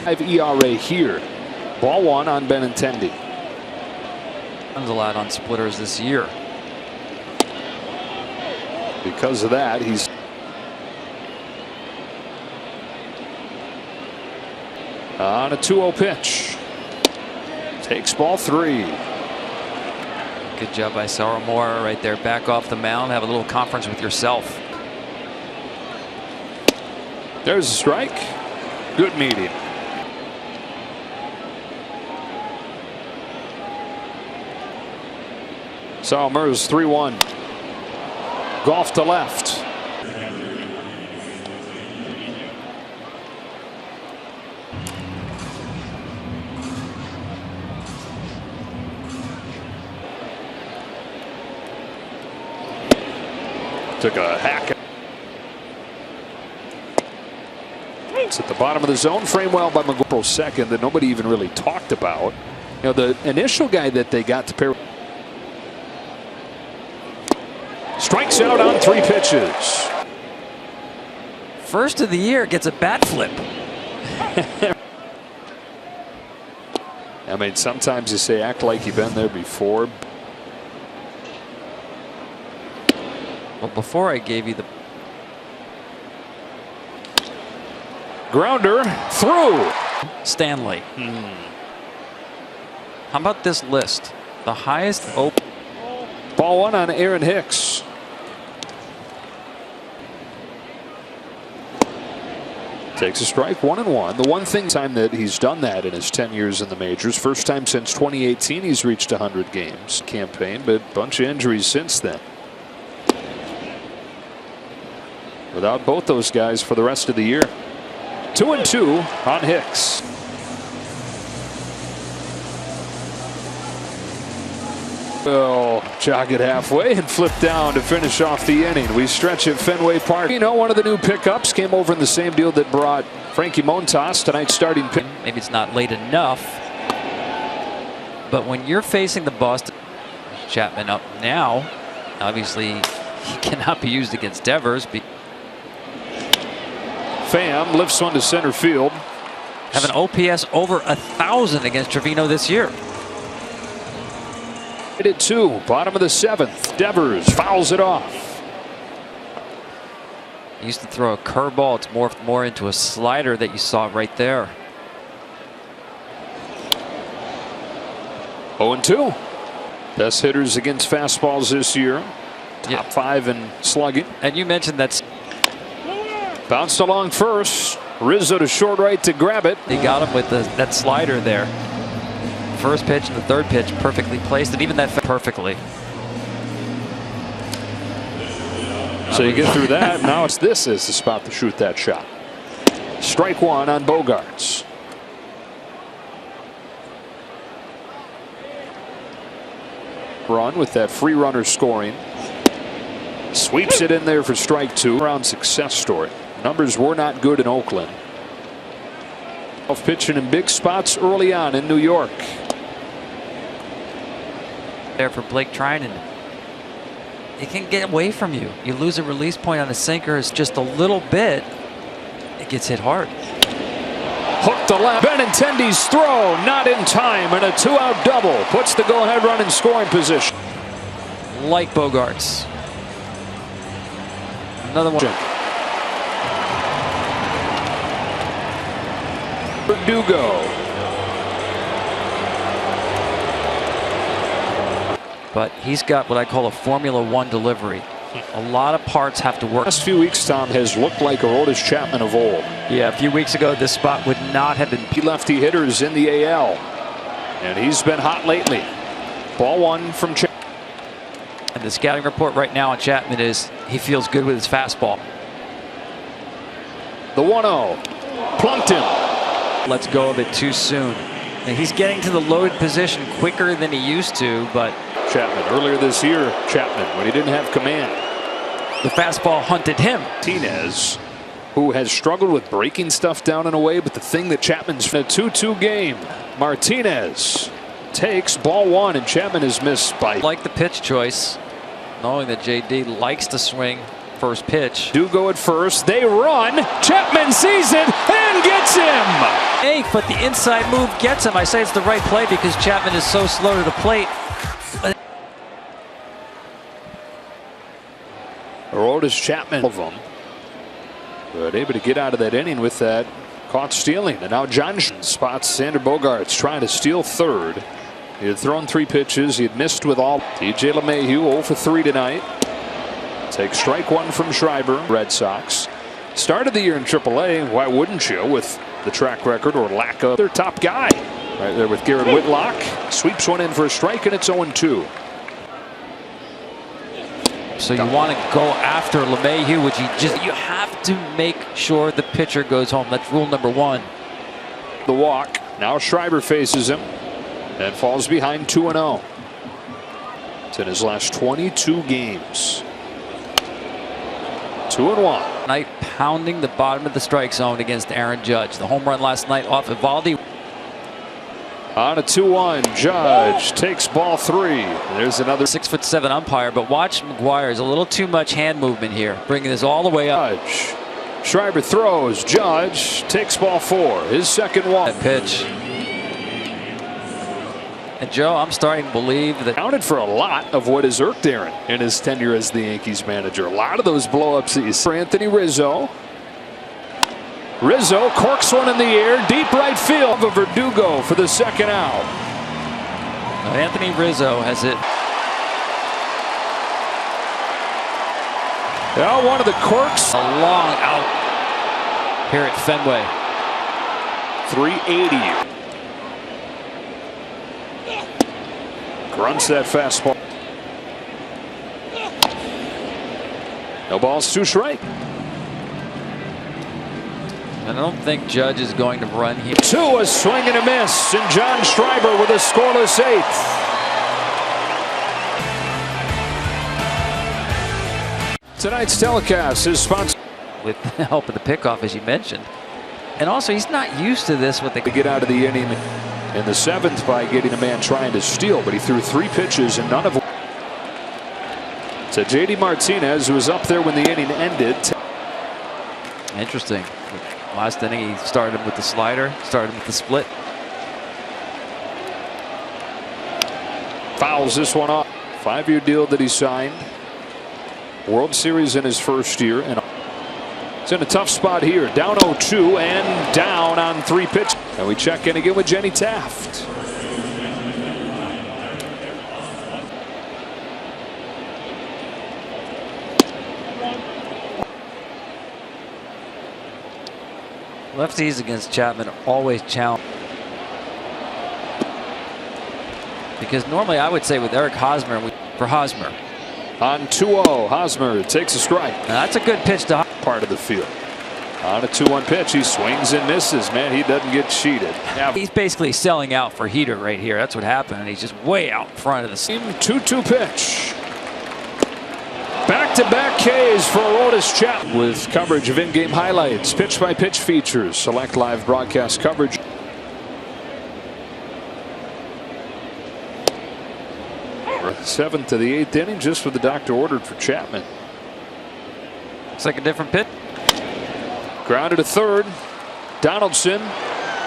5 ERA here. Ball one on Benintendi. Runs a lot on splitters this year. Because of that, he's on a 2-0 pitch. Takes ball 3. Good job by Saramora right there. Back off the mound. Have a little conference with yourself. There's a strike. Good meeting. Saramura's 3-1. Golf to left. Took a hack. It's at the bottom of the zone. Frame well by McGuire. Second that nobody even really talked about. You know, the initial guy that they got to pair. Strikes out on 3 pitches. First of the year gets a bat flip. I mean, sometimes you say act like you've been there before. Well, before I gave you the grounder through. Stanley. How about this list? The highest open. Ball one on Aaron Hicks. Takes a strike, 1-1. The one thing time that he's done that in his 10 years in the majors. First time since 2018 he's reached 100 games campaign, but a bunch of injuries since then. Without both those guys for the rest of the year. 2-2 on Hicks. Will jog it halfway and flip down to finish off the inning. We stretch at Fenway Park. You know, one of the new pickups came over in the same deal that brought Frankie Montas, tonight's starting pick. Maybe it's not late enough, but when you're facing the Boston, Chapman up now, obviously he cannot be used against Devers. Pham lifts one to center field. Have an OPS over 1,000 against Trevino this year. At 2, bottom of the 7th. Devers fouls it off. He used to throw a curveball. It's morphed more into a slider that you saw right there. 0-2. Best hitters against fastballs this year. Top 5 in slugging. And you mentioned that's bounced along first. Rizzo to short right to grab it. He got him with that slider there. First pitch and the third pitch perfectly placed, and even that perfectly. So you get through that. Now this is the spot to shoot that shot. Strike one on Bogaerts. Run with that free runner scoring. Sweeps it in there for strike 2. Round success story. Numbers were not good in Oakland. Pitching in big spots early on in New York. There for Blake Trinan. It can get away from you. You lose a release point on a sinker. It's just a little bit. It gets hit hard. Hook to left. Benintendi's throw not in time, and a 2-out double puts the go-ahead run in scoring position. Like Bogaerts. Another one. Verdugo. But he's got what I call a Formula One delivery. A lot of parts have to work. Last few weeks, Tom, has looked like Aroldis Chapman of old. Yeah, a few weeks ago, this spot would not have been. Lefty hitters in the AL, and he's been hot lately. Ball one from Chapman. And the scouting report right now on Chapman is he feels good with his fastball. The 1-0 plunked him. Lets go of it too soon. And he's getting to the loaded position quicker than he used to, but Chapman earlier this year, Chapman, when he didn't have command, the fastball hunted him. Martinez, who has struggled with breaking stuff down in a way, but the thing that Chapman's in a 2-2 game. Martinez takes ball one, and Chapman is missed by. Like the pitch choice, knowing that JD likes to swing first pitch. Do go at first. They run. Chapman sees it and gets him. Hey, but the inside move gets him. I say it's the right play because Chapman is so slow to the plate. Aroldis Chapman of them, but able to get out of that inning with that caught stealing. And now Johnson spots Sander Bogaerts trying to steal third. He had thrown 3 pitches. He had missed with all. DJ LeMahieu 0 for 3 tonight. Takes strike 1 from Schreiber. Red Sox started the year in AAA. Why wouldn't you, with the track record or lack of their top guy right there with Garrett Whitlock. Sweeps one in for a strike, and it's 0-2. So you want to go after LeMahieu, which you have to make sure the pitcher goes home. That's rule number 1. The walk. Now Schreiber faces him and falls behind 2-0. It's in his last 22 games. 2-1. Night pounding the bottom of the strike zone against Aaron Judge. The home run last night off Evaldi. On a 2-1, Judge takes ball 3. There's another 6'7" umpire, but watch McGuire's a little too much hand movement here, bringing this all the way up. Judge. Schreiber throws. Judge takes ball 4. His second walk. That pitch. And Joe, I'm starting to believe that counted for a lot of what has irked Aaron in his tenure as the Yankees manager. A lot of those blowups that you see. For Anthony Rizzo. Rizzo corks one in the air, deep right field of Verdugo for the second out. Anthony Rizzo has it. Now one of the corks. A long out here at Fenway. 380. Grunts that fastball. No balls, 2 strike. I don't think Judge is going to run here. 2, a swing and a miss, and John Schreiber with a scoreless 8th. Tonight's telecast is sponsored with the help of the pickoff, as you mentioned. And also, he's not used to this with the to get out of the inning in the 7th by getting a man trying to steal, but he threw 3 pitches and none of them. To J.D. Martinez, who was up there when the inning ended. Interesting. Last inning, he started with the slider, started with the split. Fouls this one off. 5-year deal that he signed. World Series in his first year. And it's in a tough spot here. Down 0-2 and down on 3 pitches. And we check in again with Jenny Taft. Lefties against Chapman always challenge. Because normally I would say with Eric Hosmer, for Hosmer. On 2-0, Hosmer takes a strike. Now that's a good pitch to part of the field. On a 2-1 pitch, he swings and misses. Man, he doesn't get cheated. He's basically selling out for heater right here. That's what happened, and he's just way out in front of the team. 2-2 pitch. Back-to-back Ks for Aroldis Chapman with coverage of in-game highlights, pitch-by-pitch features, select live broadcast coverage. Seventh to the 8th inning, just what the doctor ordered for Chapman. Looks like a different pitch. Grounded to third. Donaldson